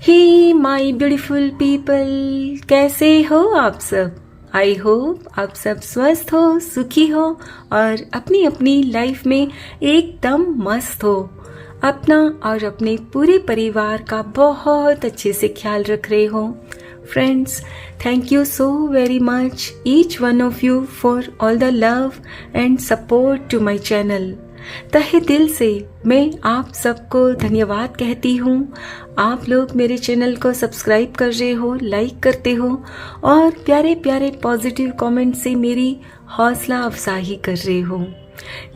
Hey my beautiful people, कैसे हो आप सब। आई होप आप सब स्वस्थ हो, सुखी हो और अपनी अपनी लाइफ में एकदम मस्त हो। अपना और अपने पूरे परिवार का बहुत अच्छे से ख्याल रख रहे हो। Friends, thank you so very much each one of you for all the love and support to my channel. तहे दिल से मैं आप सबको धन्यवाद कहती हूँ। आप लोग मेरे चैनल को सब्सक्राइब कर रहे हो, लाइक करते हो और प्यारे प्यारे पॉजिटिव कमेंट से मेरी हौसला अफजाई कर रहे हो।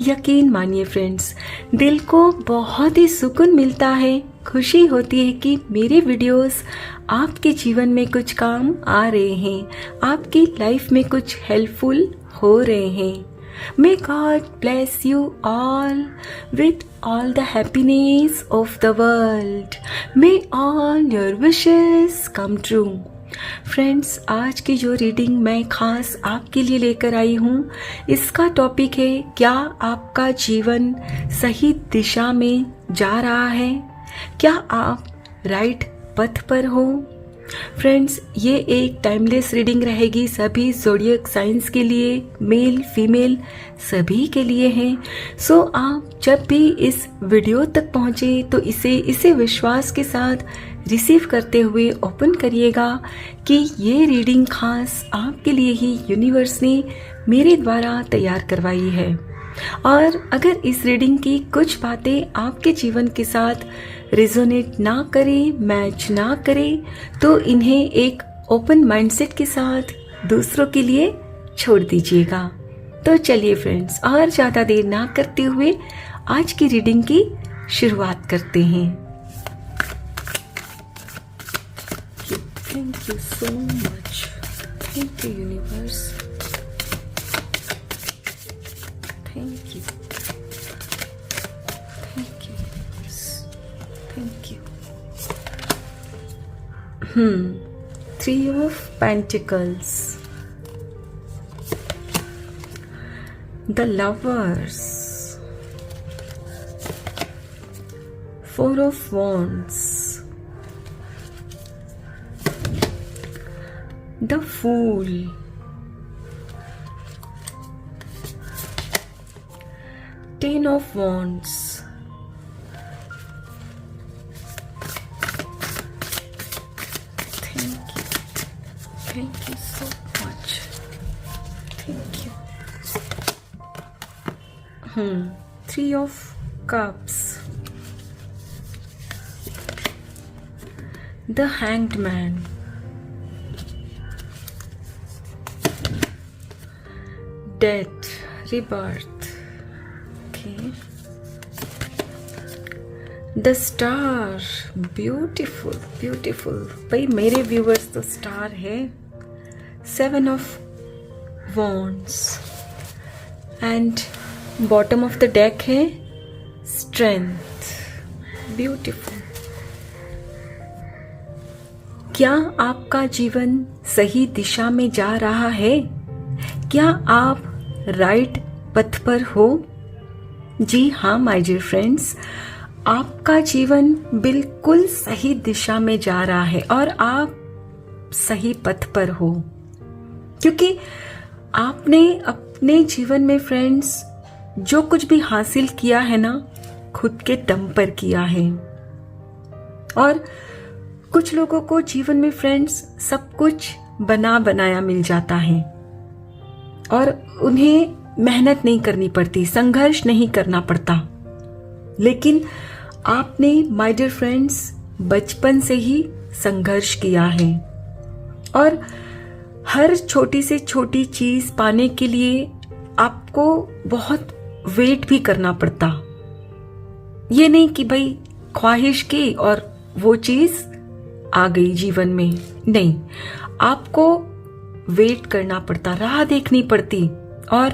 यकीन मानिए फ्रेंड्स, दिल को बहुत ही सुकून मिलता है, खुशी होती है कि मेरे वीडियोस आपके जीवन में कुछ काम आ रहे हैं, आपकी लाइफ में कुछ हेल्पफुल हो रहे हैं। May God bless you all with all the happiness of the world. May all your wishes come true. Friends, आज की जो रीडिंग मैं खास आपके लिए लेकर आई हूँ, इसका टॉपिक है क्या आपका जीवन सही दिशा में जा रहा है, क्या आप राइट पथ पर हो। फ्रेंड्स, ये एक टाइमलेस रीडिंग रहेगी सभी ज़ोडिएक साइंस के लिए, मेल फीमेल सभी के लिए है। सो आप जब भी इस वीडियो तक पहुँचे तो इसे विश्वास के साथ रिसीव करते हुए ओपन करिएगा कि ये रीडिंग खास आपके लिए ही यूनिवर्स ने मेरे द्वारा तैयार करवाई है। और अगर इस रीडिंग की कुछ बातें आपके जीवन के साथ रेजोनेट ना करे, मैच ना करे, तो इन्हें एक ओपन माइंडसेट के साथ दूसरों के लिए छोड़ दीजिएगा। तो चलिए फ्रेंड्स, और ज़्यादा देर ना करते हुए आज की रीडिंग की शुरुआत करते हैं। Thank you so much, thank you universe, thank you, thank you universe, thank you. Three of Pentacles, the Lovers, Four of Wands, the Fool, Ten of Wands, thank you so much, thank you. Three of Cups, the Hanged Man, Death, Rebirth, okay. The Star, beautiful, beautiful. भाई मेरे viewers तो star है। Seven of Wands and bottom of the deck है Strength, beautiful. क्या आपका जीवन सही दिशा में जा रहा है? क्या आप राइट पथ पर हो? जी हाँ माय डियर फ्रेंड्स, आपका जीवन बिल्कुल सही दिशा में जा रहा है और आप सही पथ पर हो, क्योंकि आपने अपने जीवन में फ्रेंड्स जो कुछ भी हासिल किया है ना, खुद के दम पर किया है। और कुछ लोगों को जीवन में फ्रेंड्स सब कुछ बना बनाया मिल जाता है और उन्हें मेहनत नहीं करनी पड़ती, संघर्ष नहीं करना पड़ता। लेकिन आपने माय डियर फ्रेंड्स बचपन से ही संघर्ष किया है और हर छोटी से छोटी चीज पाने के लिए आपको बहुत वेट भी करना पड़ता। ये नहीं कि भाई ख्वाहिश की और वो चीज आ गई जीवन में, नहीं, आपको वेट करना पड़ता, राह देखनी पड़ती और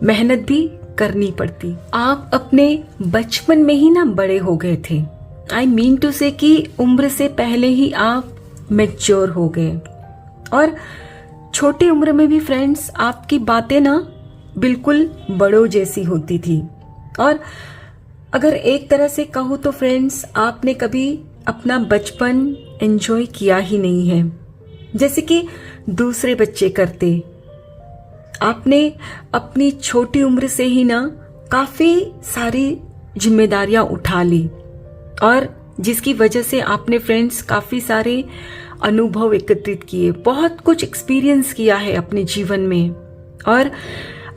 मेहनत भी करनी पड़ती। आप अपने बचपन में ही ना बड़े हो गए थे। आई मीन टू से कि उम्र से पहले ही आप मैच्योर हो गए और छोटी उम्र में भी फ्रेंड्स आपकी बातें ना बिल्कुल बड़ों जैसी होती थी। और अगर एक तरह से कहूँ तो फ्रेंड्स, आपने कभी अपना बचपन एंजॉय किया ही नहीं है जैसे कि दूसरे बच्चे करते। आपने अपनी छोटी उम्र से ही ना काफी सारी जिम्मेदारियां उठा ली और जिसकी वजह से आपने फ्रेंड्स काफी सारे अनुभव एकत्रित किए, बहुत कुछ एक्सपीरियंस किया है अपने जीवन में और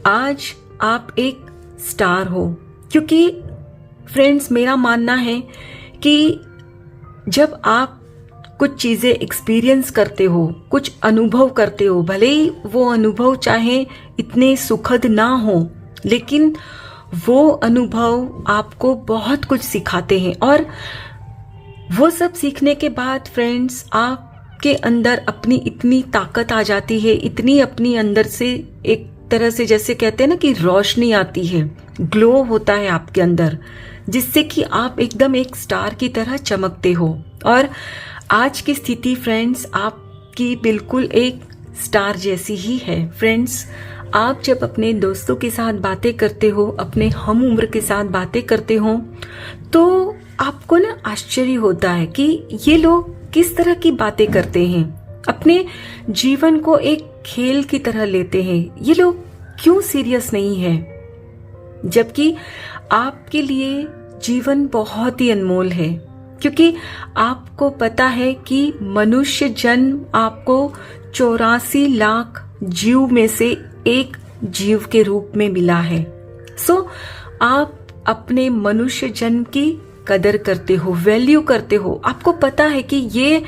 आज आप एक स्टार हो। क्योंकि फ्रेंड्स मेरा मानना है कि जब आप कुछ चीजें एक्सपीरियंस करते हो, कुछ अनुभव करते हो, भले ही वो अनुभव चाहे इतने सुखद ना हो, लेकिन वो अनुभव आपको बहुत कुछ सिखाते हैं और वो सब सीखने के बाद फ्रेंड्स आपके अंदर अपनी इतनी ताकत आ जाती है, इतनी अपनी अंदर से एक तरह से जैसे कहते हैं ना कि रोशनी आती है, ग्लो होता है आपके अंदर, जिससे कि आप एकदम एक स्टार की तरह चमकते हो। और आज की स्थिति फ्रेंड्स आपकी बिल्कुल एक स्टार जैसी ही है। फ्रेंड्स आप जब अपने दोस्तों के साथ बातें करते हो, अपने हम उम्र के साथ बातें करते हो, तो आपको ना आश्चर्य होता है कि ये लोग किस तरह की बातें करते हैं, अपने जीवन को एक खेल की तरह लेते हैं, ये लोग क्यों सीरियस नहीं है, जबकि आपके लिए जीवन बहुत ही अनमोल है। क्योंकि आपको पता है कि मनुष्य जन्म आपको 84 लाख जीव में से एक जीव के रूप में मिला है। सो आप अपने मनुष्य जन्म की कदर करते हो, वैल्यू करते हो। आपको पता है कि ये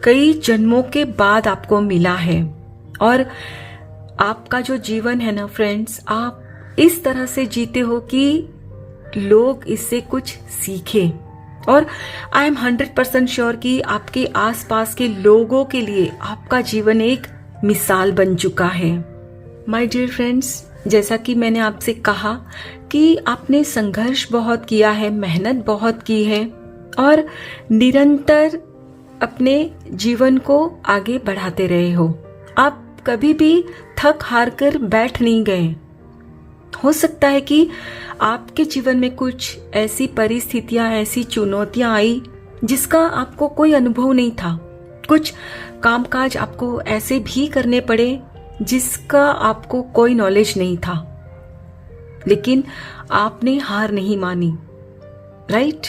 कई जन्मों के बाद आपको मिला है और आपका जो जीवन है ना फ्रेंड्स, आप इस तरह से जीते हो कि लोग इससे कुछ सीखे और आई एम 100% श्योर कि आपके आसपास के लोगों के लिए आपका जीवन एक मिसाल बन चुका है। माय डियर फ्रेंड्स, जैसा कि मैंने आपसे कहा कि आपने संघर्ष बहुत किया है, मेहनत बहुत की है और निरंतर अपने जीवन को आगे बढ़ाते रहे हो। आप कभी भी थक हार कर बैठ नहीं गए। हो सकता है कि आपके जीवन में कुछ ऐसी परिस्थितियां, ऐसी चुनौतियां आई जिसका आपको कोई अनुभव नहीं था। कुछ कामकाज आपको ऐसे भी करने पड़े जिसका आपको कोई नॉलेज नहीं था, लेकिन आपने हार नहीं मानी, राइट?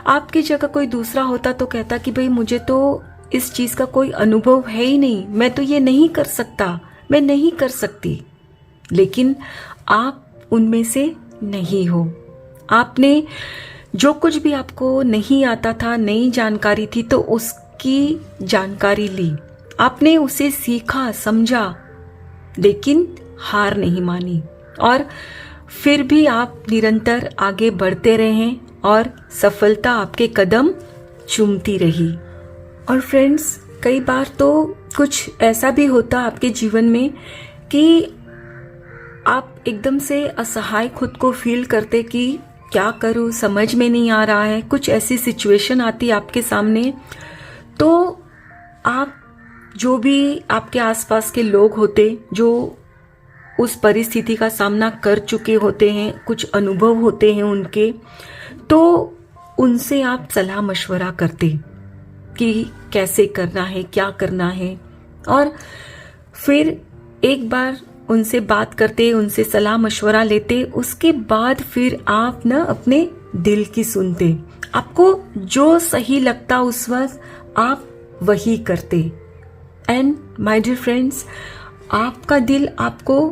आपकी जगह कोई दूसरा होता तो कहता कि भाई मुझे तो इस चीज का कोई अनुभव है ही नहीं, मैं तो ये नहीं कर सकता, मैं नहीं कर सकती। लेकिन आप उनमें से नहीं हो। आपने जो कुछ भी आपको नहीं आता था, नई जानकारी थी, तो उसकी जानकारी ली, आपने उसे सीखा, समझा, लेकिन हार नहीं मानी और फिर भी आप निरंतर आगे बढ़ते रहे और सफलता आपके कदम चूमती रही। और फ्रेंड्स कई बार तो कुछ ऐसा भी होता आपके जीवन में कि आप एकदम से असहाय खुद को फील करते कि क्या करूं, समझ में नहीं आ रहा है। कुछ ऐसी सिचुएशन आती आपके सामने, तो आप जो भी आपके आसपास के लोग होते जो उस परिस्थिति का सामना कर चुके होते हैं, कुछ अनुभव होते हैं उनके, तो उनसे आप सलाह मशवरा करते कि कैसे करना है, क्या करना है। और फिर एक बार उनसे बात करते, उनसे सलाह मशवरा लेते, उसके बाद फिर आप ना अपने दिल की सुनते। आपको जो सही लगता उस वक्त आप वही करते। एंड माय डियर फ्रेंड्स, आपका दिल आपको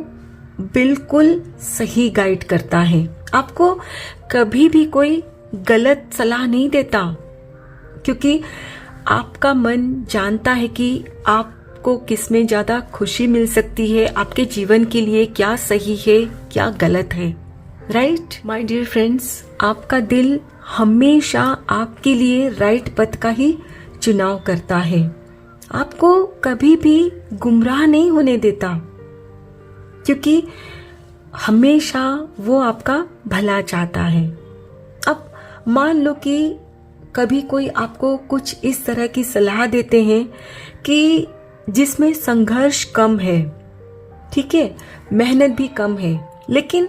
बिल्कुल सही गाइड करता है। आपको कभी भी कोई गलत सलाह नहीं देता, क्योंकि आपका मन जानता है कि आपको किसमें ज्यादा खुशी मिल सकती है, आपके जीवन के लिए क्या सही है, क्या गलत है। राइट माय डियर फ्रेंड्स, आपका दिल हमेशा आपके लिए राइट पथ का ही चुनाव करता है, आपको कभी भी गुमराह नहीं होने देता, क्योंकि हमेशा वो आपका भला चाहता है। अब मान लो कि कभी कोई आपको कुछ इस तरह की सलाह देते हैं कि जिसमें संघर्ष कम है, ठीक है, मेहनत भी कम है, लेकिन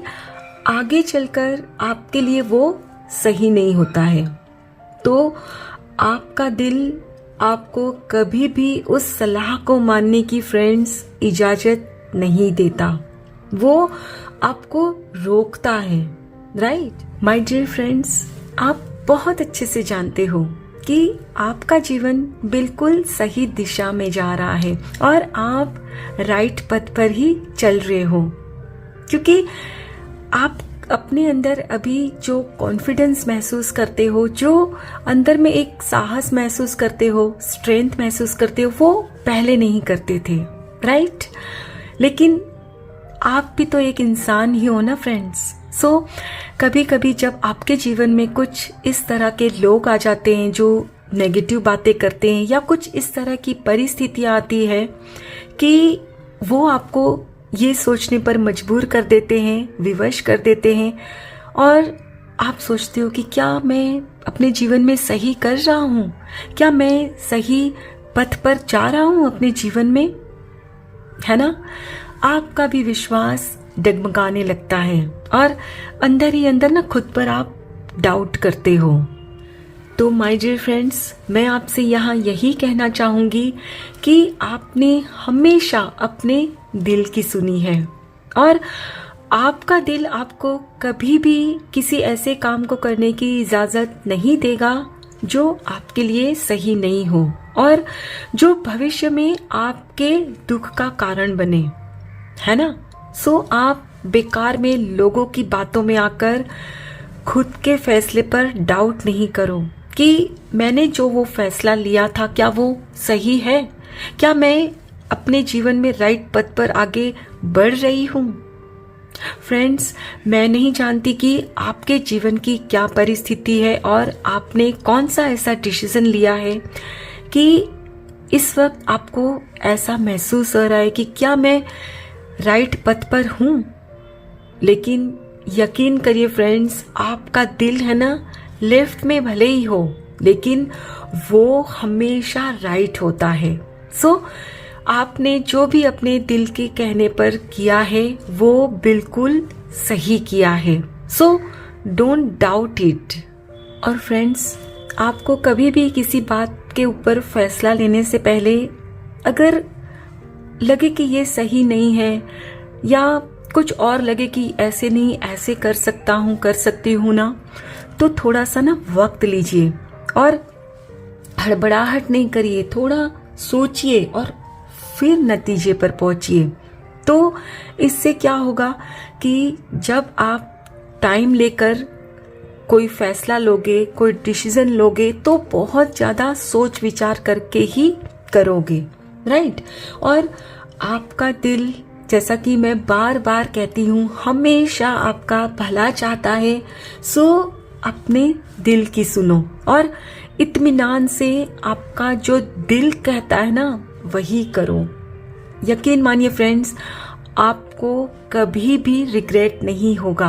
आगे चलकर आपके लिए वो सही नहीं होता है, तो आपका दिल आपको कभी भी उस सलाह को मानने की फ्रेंड्स इजाजत नहीं देता, वो आपको रोकता है। राइट माय डियर फ्रेंड्स, आप बहुत अच्छे से जानते हो कि आपका जीवन बिल्कुल सही दिशा में जा रहा है और आप राइट पथ पर ही चल रहे हो, क्योंकि आप अपने अंदर अभी जो कॉन्फिडेंस महसूस करते हो, जो अंदर में एक साहस महसूस करते हो, स्ट्रेंथ महसूस करते हो, वो पहले नहीं करते थे। राइट, लेकिन आप भी तो एक इंसान ही हो ना फ्रेंड्स। सो कभी कभी जब आपके जीवन में कुछ इस तरह के लोग आ जाते हैं जो नेगेटिव बातें करते हैं, या कुछ इस तरह की परिस्थितियां आती है कि वो आपको ये सोचने पर मजबूर कर देते हैं, विवश कर देते हैं, और आप सोचते हो कि क्या मैं अपने जीवन में सही कर रहा हूँ, क्या मैं सही पथ पर जा रहा हूँ अपने जीवन में, है ना। आपका भी विश्वास डगमगाने लगता है और अंदर ही अंदर ना खुद पर आप डाउट करते हो। तो माय डियर फ्रेंड्स, मैं आपसे यहाँ यही कहना चाहूँगी कि आपने हमेशा अपने दिल की सुनी है, और आपका दिल आपको कभी भी किसी ऐसे काम को करने की इजाज़त नहीं देगा जो आपके लिए सही नहीं हो और जो भविष्य में आपके दुख का कारण बने, है ना। सो आप बेकार में लोगों की बातों में आकर खुद के फैसले पर डाउट नहीं करो कि मैंने जो वो फैसला लिया था क्या वो सही है, क्या मैं अपने जीवन में राइट पथ पर आगे बढ़ रही हूँ। फ्रेंड्स, मैं नहीं जानती कि आपके जीवन की क्या परिस्थिति है और आपने कौन सा ऐसा डिसीजन लिया है कि इस वक्त आपको ऐसा महसूस हो रहा है कि क्या मैं राइट पथ पर हूँ। लेकिन यकीन करिए फ्रेंड्स, आपका दिल है ना, लेफ्ट में भले ही हो लेकिन वो हमेशा राइट होता है। सो आपने जो भी अपने दिल के कहने पर किया है वो बिल्कुल सही किया है। So don't doubt it. और फ्रेंड्स, आपको कभी भी किसी बात के ऊपर फैसला लेने से पहले अगर लगे कि ये सही नहीं है, या कुछ और लगे कि ऐसे नहीं ऐसे कर सकता हूँ, कर सकती हूँ ना, तो थोड़ा सा ना वक्त लीजिए और हड़बड़ाहट नहीं करिए, थोड़ा सोचिए और फिर नतीजे पर पहुंचिए। तो इससे क्या होगा कि जब आप टाइम लेकर कोई फैसला लोगे, कोई डिसीजन लोगे, तो बहुत ज़्यादा सोच विचार करके ही करोगे। राइट। और आपका दिल, जैसा कि मैं बार बार कहती हूँ, हमेशा आपका भला चाहता है। सो अपने दिल की सुनो और इत्मीनान से आपका जो दिल कहता है ना वही करो। यकीन मानिए फ्रेंड्स, आपको कभी भी रिग्रेट नहीं होगा।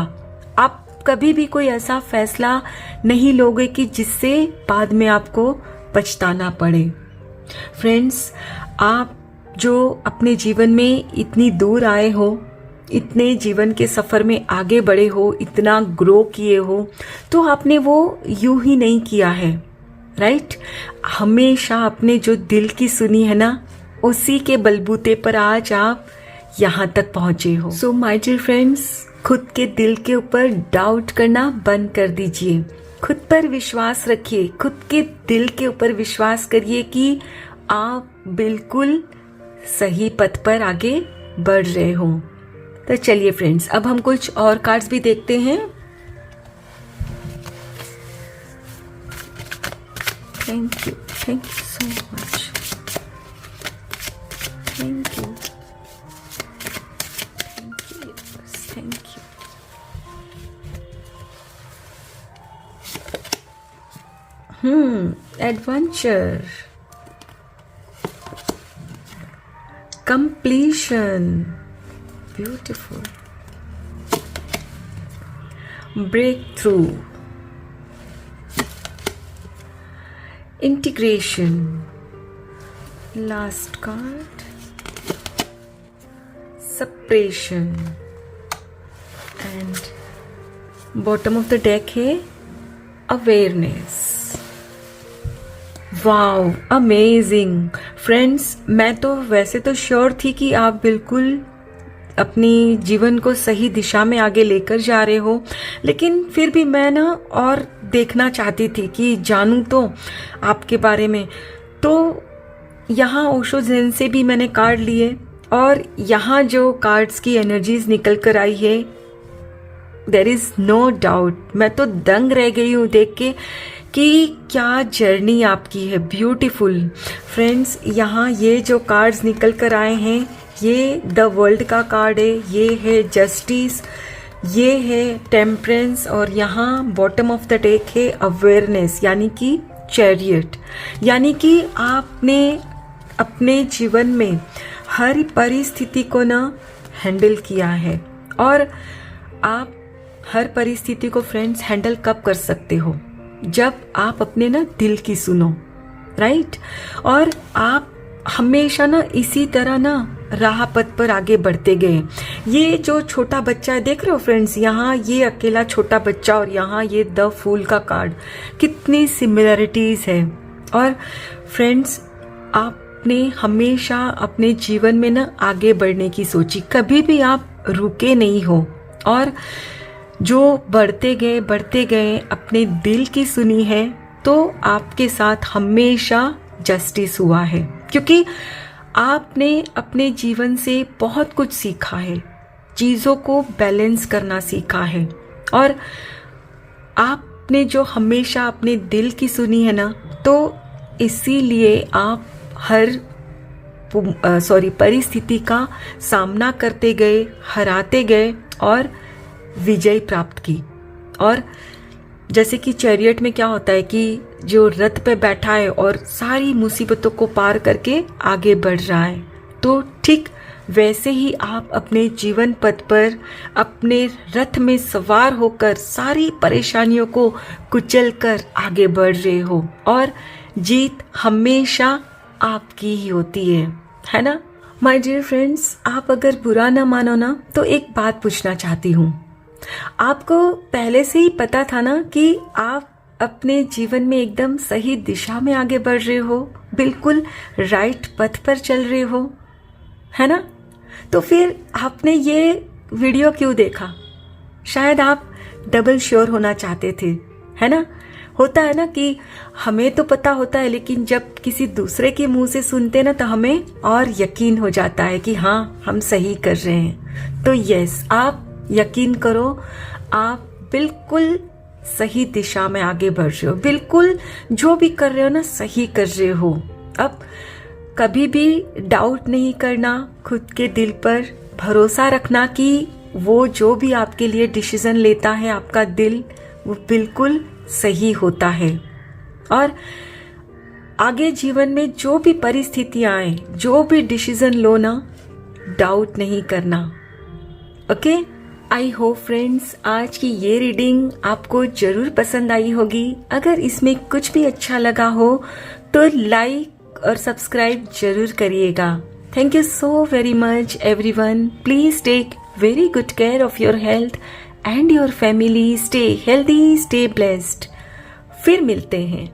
आप कभी भी कोई ऐसा फैसला नहीं लोगे कि जिससे बाद में आपको पछताना पड़े। फ्रेंड्स, आप जो अपने जीवन में इतनी दूर आए हो, इतने जीवन के सफर में आगे बढ़े हो, इतना ग्रो किए हो, तो आपने वो यूं ही नहीं किया है। राइट। हमेशा अपने जो दिल की सुनी है ना, उसी के बलबूते पर आज आप यहाँ तक पहुंचे हो। सो माय डियर फ्रेंड्स, खुद के दिल के ऊपर डाउट करना बंद कर दीजिए, खुद पर विश्वास रखिए, खुद के दिल के ऊपर विश्वास करिए कि आप बिल्कुल सही पथ पर आगे बढ़ रहे हो। तो चलिए फ्रेंड्स, अब हम कुछ और कार्ड्स भी देखते हैं। Thank you so much, thank you. Adventure, completion, beautiful, breakthrough, integration, last card, separation, and bottom of the deck है awareness. Wow, amazing friends. मैं तो वैसे तो श्योर थी कि आप बिल्कुल अपनी जीवन को सही दिशा में आगे लेकर जा रहे हो, लेकिन फिर भी मैं ना और देखना चाहती थी कि जानूं तो आपके बारे में। तो यहाँ ओशो ज़ेन से भी मैंने कार्ड लिए और यहाँ जो कार्ड्स की एनर्जीज निकल कर आई है, देयर इज नो डाउट, मैं तो दंग रह गई हूँ देख के कि क्या जर्नी आपकी है। ब्यूटीफुल फ्रेंड्स, यहाँ ये जो कार्ड्स निकल कर आए हैं, ये द वर्ल्ड का कार्ड है, ये है जस्टिस, ये है टेम्परेंस, और यहाँ बॉटम ऑफ द डेक है अवेयरनेस यानी कि चैरियट। यानी कि आपने अपने जीवन में हर परिस्थिति को ना हैंडल किया है, और आप हर परिस्थिति को फ्रेंड्स हैंडल कब कर सकते हो? जब आप अपने ना दिल की सुनो, राइट? और आप हमेशा ना इसी तरह ना राह पथ पर आगे बढ़ते गए। ये जो छोटा बच्चा है, देख रहे हो फ्रेंड्स, यहाँ ये अकेला छोटा बच्चा और यहाँ ये द फूल का कार्ड, कितनी सिमिलरिटीज है। और फ्रेंड्स, आपने हमेशा अपने जीवन में ना आगे बढ़ने की सोची, कभी भी आप रुके नहीं हो, और जो बढ़ते गए अपने दिल की सुनी है, तो आपके साथ हमेशा जस्टिस हुआ है, क्योंकि आपने अपने जीवन से बहुत कुछ सीखा है, चीज़ों को बैलेंस करना सीखा है, और आपने जो हमेशा अपने दिल की सुनी है ना, तो इसीलिए आप हर परिस्थिति का सामना करते गए, हराते गए और विजय प्राप्त की। और जैसे कि चैरियट में क्या होता है कि जो रथ पे बैठा है और सारी मुसीबतों को पार करके आगे बढ़ रहा है, तो ठीक वैसे ही आप अपने जीवन पथ पर अपने रथ में सवार होकर सारी परेशानियों को कुचल कर आगे बढ़ रहे हो, और जीत हमेशा आपकी ही होती है ना? माय डियर फ्रेंड्स, आप अगर बुरा ना मानो ना, तो एक बात पूछना चाहती हूँ। आपको पहले से ही पता था ना कि आप अपने जीवन में एकदम सही दिशा में आगे बढ़ रहे हो, बिल्कुल राइट पथ पर चल रहे हो, है ना? तो फिर आपने ये वीडियो क्यों देखा? शायद आप डबल श्योर होना चाहते थे, है ना? होता है ना कि हमें तो पता होता है, लेकिन जब किसी दूसरे के मुंह से सुनते ना, तो हमें और यकीन हो जाता है कि हाँ, हम सही कर रहे हैं। तो यस, आप यकीन करो, आप बिल्कुल सही दिशा में आगे बढ़ रहे हो, बिल्कुल जो भी कर रहे हो ना सही कर रहे हो। अब कभी भी डाउट नहीं करना, खुद के दिल पर भरोसा रखना कि वो जो भी आपके लिए डिसीजन लेता है आपका दिल, वो बिल्कुल सही होता है। और आगे जीवन में जो भी परिस्थितियां आए, जो भी डिसीजन लो ना, डाउट नहीं करना। ओके, आई होप फ्रेंड्स आज की ये रीडिंग आपको जरूर पसंद आई होगी। अगर इसमें कुछ भी अच्छा लगा हो तो लाइक और सब्सक्राइब जरूर करिएगा। Thank you so very much everyone. Please take very good care of your health and your family. Stay healthy, stay blessed. फिर मिलते हैं।